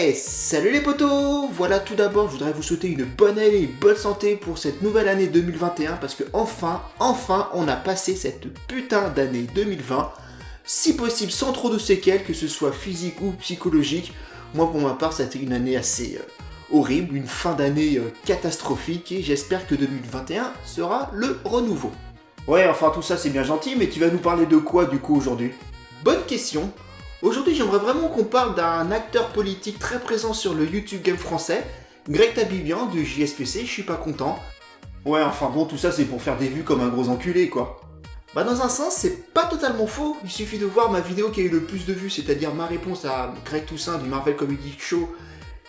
Hey, salut les potos! Voilà, tout d'abord, je voudrais vous souhaiter une bonne année et une bonne santé pour cette nouvelle année 2021 parce que enfin, on a passé cette putain d'année 2020, si possible sans trop de séquelles, que ce soit physique ou psychologique. Moi, pour ma part, ça a été une année assez horrible, une fin d'année catastrophique et j'espère que 2021 sera le renouveau. Ouais, enfin tout ça c'est bien gentil, mais tu vas nous parler de quoi du coup aujourd'hui? Bonne question. Aujourd'hui, j'aimerais vraiment qu'on parle d'un acteur politique très présent sur le YouTube game français, Greg Tabibian de JSPC, je suis pas content. Ouais, enfin bon, tout ça c'est pour faire des vues comme un gros enculé, quoi. Bah dans un sens, c'est pas totalement faux, il suffit de voir ma vidéo qui a eu le plus de vues, c'est-à-dire ma réponse à Greg Toussaint du Marvel Comedy Show.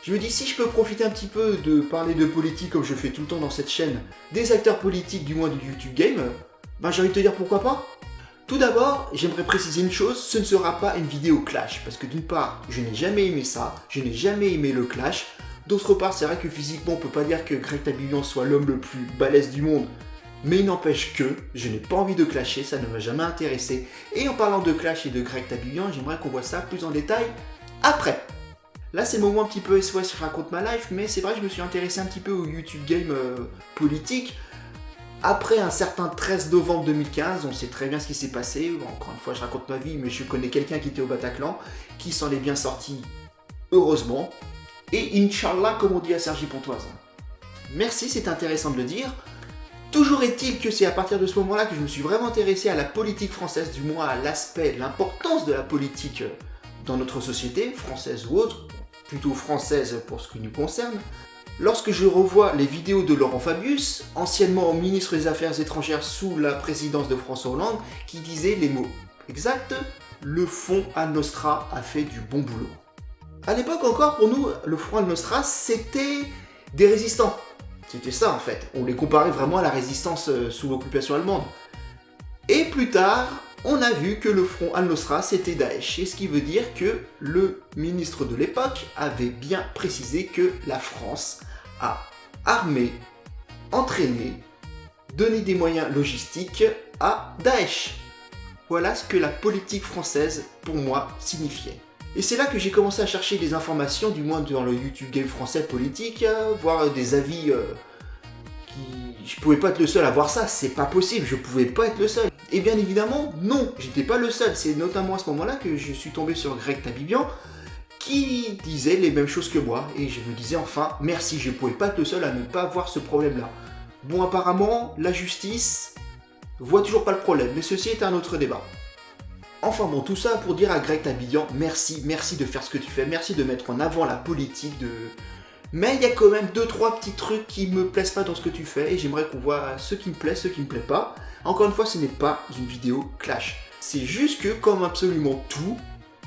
Je me dis, si je peux profiter un petit peu de parler de politique comme je fais tout le temps dans cette chaîne, des acteurs politiques du moins du YouTube game, bah j'ai envie de te dire pourquoi pas. Tout d'abord, j'aimerais préciser une chose, ce ne sera pas une vidéo clash, parce que d'une part, je n'ai jamais aimé ça, je n'ai jamais aimé le clash, d'autre part, c'est vrai que physiquement, on peut pas dire que Greg Tabibian soit l'homme le plus balèze du monde, mais il n'empêche que je n'ai pas envie de clasher, ça ne m'a jamais intéressé, et en parlant de clash et de Greg Tabibian, j'aimerais qu'on voit ça plus en détail après. Là, c'est le moment un petit peu SOS, je raconte ma life, mais c'est vrai que je me suis intéressé un petit peu au YouTube game politique. Après un certain 13 novembre 2015, on sait très bien ce qui s'est passé. Bon, encore une fois, je raconte ma vie, mais je connais quelqu'un qui était au Bataclan, qui s'en est bien sorti, heureusement. Et Inch'Allah, comme on dit à Cergy-Pontoise. Merci, c'est intéressant de le dire. Toujours est-il que c'est à partir de ce moment-là que je me suis vraiment intéressé à la politique française, du moins à l'aspect, l'importance de la politique dans notre société, française ou autre, plutôt française pour ce qui nous concerne. Lorsque je revois les vidéos de Laurent Fabius, anciennement ministre des Affaires étrangères sous la présidence de François Hollande, qui disait les mots exacts, le Front Al-Nosra a fait du bon boulot. À l'époque encore, pour nous, le Front Al-Nosra, c'était des résistants. C'était ça en fait, on les comparait vraiment à la résistance sous l'occupation allemande. Et plus tard, on a vu que le Front Al-Nosra c'était Daesh, et ce qui veut dire que le ministre de l'époque avait bien précisé que la France a armé, entraîné, donné des moyens logistiques à Daesh. Voilà ce que la politique française, pour moi, signifiait. Et c'est là que j'ai commencé à chercher des informations, du moins dans le YouTube game français politique, voir des avis je pouvais pas être le seul à voir ça, c'est pas possible, je pouvais pas être le seul. Et bien évidemment, non, j'étais pas le seul, c'est notamment à ce moment-là que je suis tombé sur Greg Tabibian, qui disait les mêmes choses que moi, et je me disais enfin, merci, je pouvais pas être le seul à ne pas voir ce problème-là. Bon, apparemment, la justice voit toujours pas le problème, mais ceci est un autre débat. Enfin bon, tout ça pour dire à Greg Tabibian, merci de faire ce que tu fais, merci de mettre en avant la politique, Mais il y a quand même 2-3 petits trucs qui me plaisent pas dans ce que tu fais et j'aimerais qu'on voit ce qui me plaît, ce qui me plaît pas. Encore une fois, ce n'est pas une vidéo clash. C'est juste que, comme absolument tout,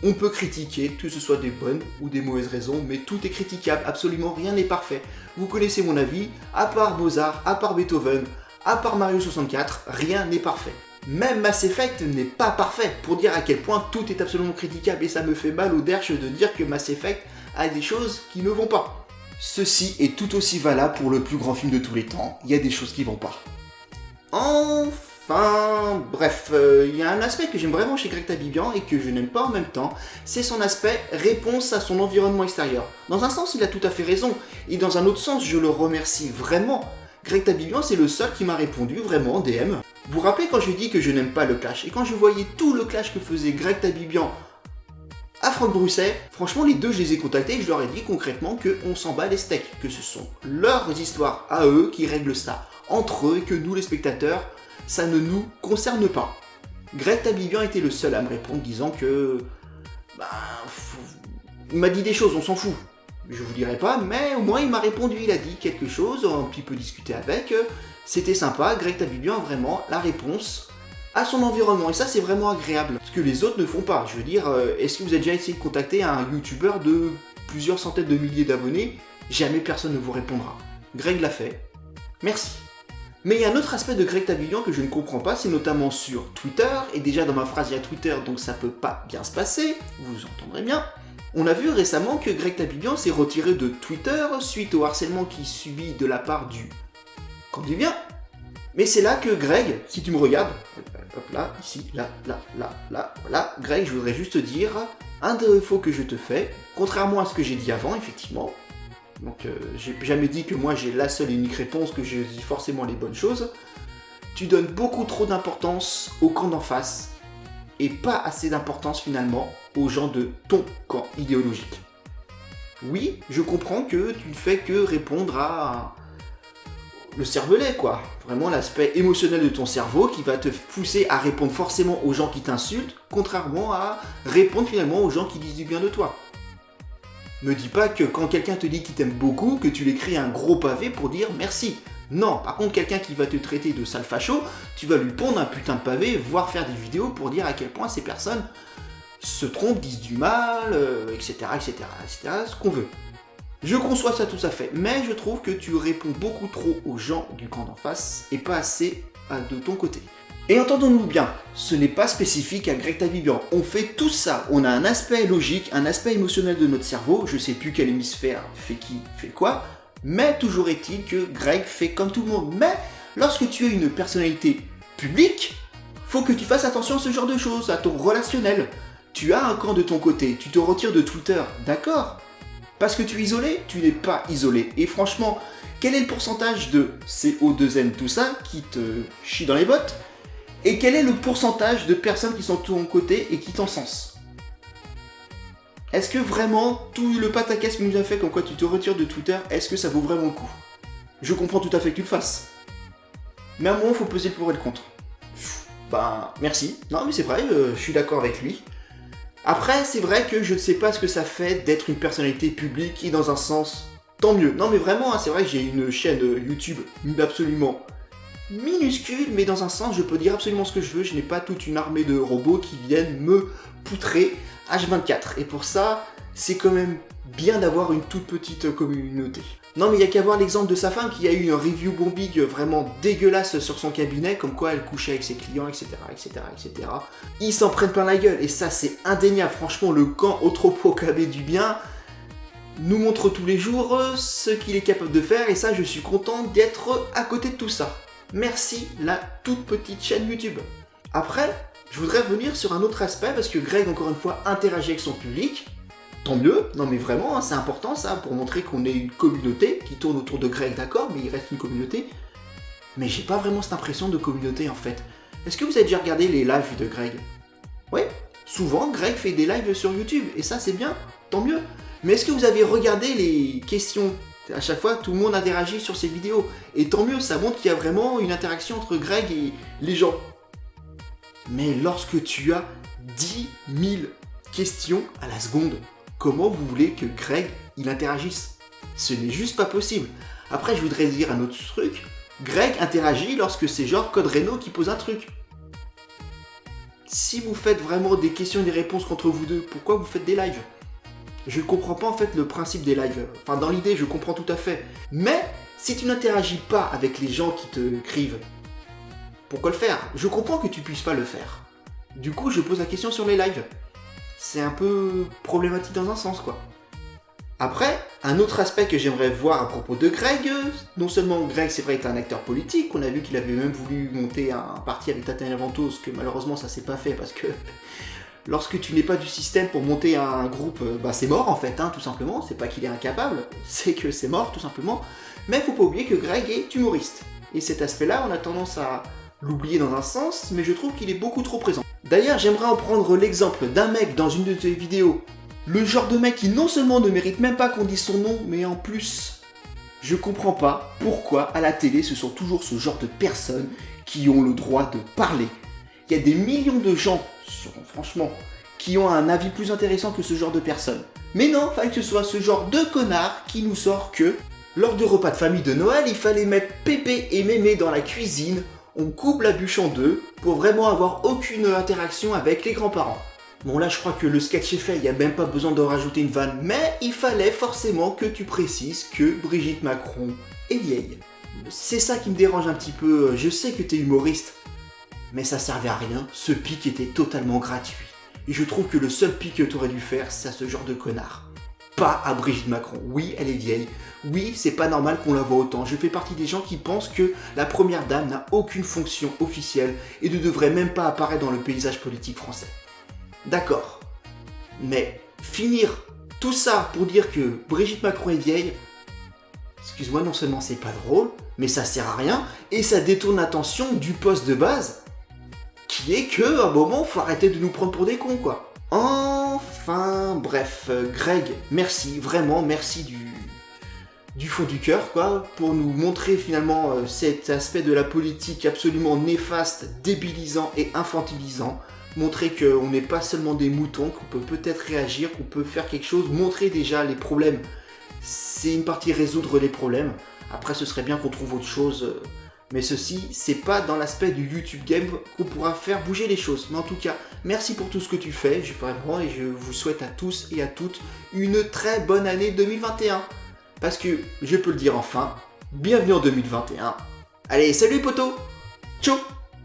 on peut critiquer, que ce soit des bonnes ou des mauvaises raisons, mais tout est critiquable, absolument rien n'est parfait. Vous connaissez mon avis, à part Mozart, à part Beethoven, à part Mario 64, rien n'est parfait. Même Mass Effect n'est pas parfait, pour dire à quel point tout est absolument critiquable et ça me fait mal au derche de dire que Mass Effect a des choses qui ne vont pas. Ceci est tout aussi valable pour le plus grand film de tous les temps, il y a des choses qui vont pas. Enfin, bref, il y a un aspect que j'aime vraiment chez Greg Tabibian et que je n'aime pas en même temps, c'est son aspect réponse à son environnement extérieur. Dans un sens, il a tout à fait raison, et dans un autre sens, je le remercie vraiment. Greg Tabibian, c'est le seul qui m'a répondu vraiment en DM. Vous vous rappelez quand je dis que je n'aime pas le clash, et quand je voyais tout le clash que faisait Greg Tabibian à Franck Brusset, franchement les deux je les ai contactés et je leur ai dit concrètement qu'on s'en bat les steaks, que ce sont leurs histoires à eux qui règlent ça entre eux et que nous les spectateurs, ça ne nous concerne pas. Greg Tabibian était le seul à me répondre disant que... il m'a dit des choses, on s'en fout. Je vous dirai pas, mais au moins il m'a répondu, il a dit quelque chose, on a un petit peu discuté avec, c'était sympa, Greg Tabibian a vraiment la réponse à son environnement, et ça c'est vraiment agréable, ce que les autres ne font pas. Je veux dire, est-ce que vous avez déjà essayé de contacter un youtubeur de plusieurs centaines de milliers d'abonnés? Jamais personne ne vous répondra. Greg l'a fait, merci. Mais il y a un autre aspect de Greg Tabibian que je ne comprends pas, c'est notamment sur Twitter, et déjà dans ma phrase il y a Twitter, donc ça peut pas bien se passer, vous entendrez bien. On a vu récemment que Greg Tabibian s'est retiré de Twitter suite au harcèlement qu'il subit de la part du candidat. Mais c'est là que Greg, si tu me regardes, hop là, ici, là, voilà. Greg, je voudrais juste te dire, un défaut que je te fais, contrairement à ce que j'ai dit avant, effectivement. Donc, j'ai jamais dit que moi j'ai la seule et unique réponse, que je dis forcément les bonnes choses. Tu donnes beaucoup trop d'importance au camp d'en face, et pas assez d'importance finalement aux gens de ton camp idéologique. Oui, je comprends que tu ne fais que répondre à le cervelet, quoi. Vraiment l'aspect émotionnel de ton cerveau qui va te pousser à répondre forcément aux gens qui t'insultent, contrairement à répondre finalement aux gens qui disent du bien de toi. Me dis pas que quand quelqu'un te dit qu'il t'aime beaucoup, que tu lui écris un gros pavé pour dire merci. Non, par contre, quelqu'un qui va te traiter de sale facho, tu vas lui pondre un putain de pavé, voire faire des vidéos pour dire à quel point ces personnes se trompent, disent du mal, etc., ce qu'on veut. Je conçois ça tout à fait, mais je trouve que tu réponds beaucoup trop aux gens du camp d'en face et pas assez de ton côté. Et entendons-nous bien, ce n'est pas spécifique à Greg Tabibian. On fait tout ça, on a un aspect logique, un aspect émotionnel de notre cerveau, je sais plus quel hémisphère fait qui, fait quoi, mais toujours est-il que Greg fait comme tout le monde. Mais lorsque tu es une personnalité publique, faut que tu fasses attention à ce genre de choses, à ton relationnel. Tu as un camp de ton côté, tu te retires de Twitter, d'accord ? Parce que tu es isolé, tu n'es pas isolé. Et franchement, quel est le pourcentage de CO2N, tout ça, qui te chie dans les bottes ? Et quel est le pourcentage de personnes qui sont de ton côté et qui t'encensent ? Est-ce que vraiment, tout le pataquès que nous a fait comme quoi tu te retires de Twitter, est-ce que ça vaut vraiment le coup ? Je comprends tout à fait que tu le fasses. Mais à un moment, il faut peser le pour et le contre. Ben, merci. Non, mais c'est vrai, je suis d'accord avec lui. Après, c'est vrai que je ne sais pas ce que ça fait d'être une personnalité publique et dans un sens, tant mieux. Non, mais vraiment, hein, c'est vrai que j'ai une chaîne YouTube absolument minuscule, mais dans un sens, je peux dire absolument ce que je veux. Je n'ai pas toute une armée de robots qui viennent me poutrer H24. Et pour ça, c'est quand même bien d'avoir une toute petite communauté. Non, mais il n'y a qu'à voir l'exemple de sa femme qui a eu une review bombing vraiment dégueulasse sur son cabinet, comme quoi elle couchait avec ses clients, etc. Ils s'en prennent plein la gueule, et ça, c'est indéniable. Franchement, le camp autoproclamé du bien nous montre tous les jours ce qu'il est capable de faire, et ça, je suis content d'être à côté de tout ça. Merci, la toute petite chaîne YouTube. Après, je voudrais revenir sur un autre aspect, parce que Greg, encore une fois, interagit avec son public. Tant mieux, non mais vraiment, hein, c'est important ça, pour montrer qu'on est une communauté qui tourne autour de Greg, d'accord, mais il reste une communauté. Mais j'ai pas vraiment cette impression de communauté en fait. Est-ce que vous avez déjà regardé les lives de Greg ? Ouais, souvent Greg fait des lives sur YouTube, et ça c'est bien, tant mieux. Mais est-ce que vous avez regardé les questions ? À chaque fois, tout le monde interagit sur ses vidéos. Et tant mieux, ça montre qu'il y a vraiment une interaction entre Greg et les gens. Mais lorsque tu as 10 000 questions à la seconde, comment vous voulez que Greg, il interagisse ? Ce n'est juste pas possible. Après, je voudrais dire un autre truc. Greg interagit lorsque c'est genre Code Reno qui pose un truc. Si vous faites vraiment des questions et des réponses contre vous deux, pourquoi vous faites des lives ? Je ne comprends pas en fait le principe des lives. Enfin, dans l'idée, je comprends tout à fait. Mais, si tu n'interagis pas avec les gens qui te crivent, pourquoi le faire ? Je comprends que tu puisses pas le faire. Du coup, je pose la question sur les lives. C'est un peu problématique dans un sens, quoi. Après, un autre aspect que j'aimerais voir à propos de Greg, non seulement Greg, c'est vrai, est un acteur politique, on a vu qu'il avait même voulu monter un parti avec Tatiana Ventose, que malheureusement ça s'est pas fait parce que lorsque tu n'es pas du système pour monter un groupe, bah c'est mort en fait, hein, tout simplement. C'est pas qu'il est incapable, c'est que c'est mort tout simplement. Mais faut pas oublier que Greg est humoriste. Et cet aspect-là, on a tendance à l'oublier dans un sens, mais je trouve qu'il est beaucoup trop présent. D'ailleurs, j'aimerais en prendre l'exemple d'un mec dans une de tes vidéos. Le genre de mec qui non seulement ne mérite même pas qu'on dise son nom, mais en plus, je comprends pas pourquoi à la télé ce sont toujours ce genre de personnes qui ont le droit de parler. Il y a des millions de gens, franchement, qui ont un avis plus intéressant que ce genre de personnes. Mais non, fallait que ce soit ce genre de connard qui nous sort que, lors du repas de famille de Noël, il fallait mettre Pépé et Mémé dans la cuisine, on coupe la bûche en deux, pour vraiment avoir aucune interaction avec les grands-parents. Bon là je crois que le sketch est fait, il n'y a même pas besoin de rajouter une vanne, mais il fallait forcément que tu précises que Brigitte Macron est vieille. C'est ça qui me dérange un petit peu, je sais que t'es humoriste, mais ça servait à rien, ce pic était totalement gratuit. Et je trouve que le seul pic que t'aurais dû faire, c'est à ce genre de connard. pas à Brigitte Macron. Oui, elle est vieille. Oui, c'est pas normal qu'on la voit autant. Je fais partie des gens qui pensent que la première dame n'a aucune fonction officielle et ne devrait même pas apparaître dans le paysage politique français. D'accord. Mais finir tout ça pour dire que Brigitte Macron est vieille, excuse-moi, non seulement c'est pas drôle, mais ça sert à rien et ça détourne l'attention du poste de base qui est que, à un moment, faut arrêter de nous prendre pour des cons, quoi. Enfin, bref, Greg, merci, vraiment, merci du fond du cœur, quoi, pour nous montrer finalement cet aspect de la politique absolument néfaste, débilisant et infantilisant. Montrer qu'on n'est pas seulement des moutons, qu'on peut peut-être réagir, qu'on peut faire quelque chose, montrer déjà les problèmes. C'est une partie résoudre les problèmes. Après, ce serait bien qu'on trouve autre chose. Mais ceci, c'est pas dans l'aspect du YouTube Game qu'on pourra faire bouger les choses. Mais en tout cas, merci pour tout ce que tu fais, vraiment, et je vous souhaite à tous et à toutes une très bonne année 2021. Parce que, je peux le dire enfin, bienvenue en 2021. Allez, salut potos. Ciao.